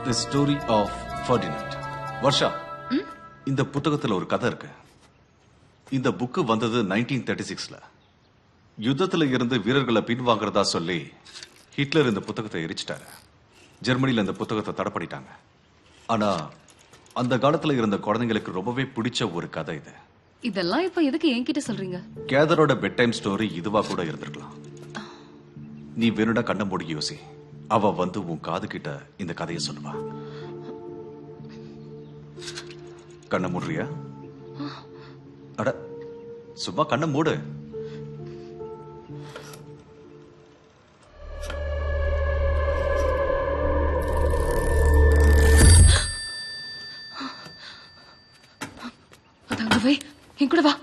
The story of Ferdinand. Varsha, இந்த புத்தகத்துல ஒரு கதை இருக்கு. இந்த புக்கு வந்தது 1936ல. யுத்தத்துல இருந்து வீரர்களை பின்வாங்கறதா சொல்லி ஹிட்லர் இந்த புத்தகத்தை எரிச்சிட்டாரு. ஜெர்மனில இந்த புத்தகத்தை தடை பண்ணிட்டாங்க. ஆனா அந்த காலத்துல இருந்த குழந்தைங்களுக்கு ரொம்பவே பிடிச்ச ஒரு கதை இது. இதெல்லாம் இப்ப எதுக்கு என்கிட்ட சொல்றீங்க? கேதரோட பெட் டைம் ஸ்டோரி இதுவா கூட இருந்திருக்கலாம். நீ வேணுடா கண்ண மூடி யோசி. அவ வந்து உன் காது கிட்ட இந்த கதையை சொல்லுவா. கண்ண மூடுறியா? அட சும்மா கண்ண மூடு. அதாங்க வை, என் கூட வா.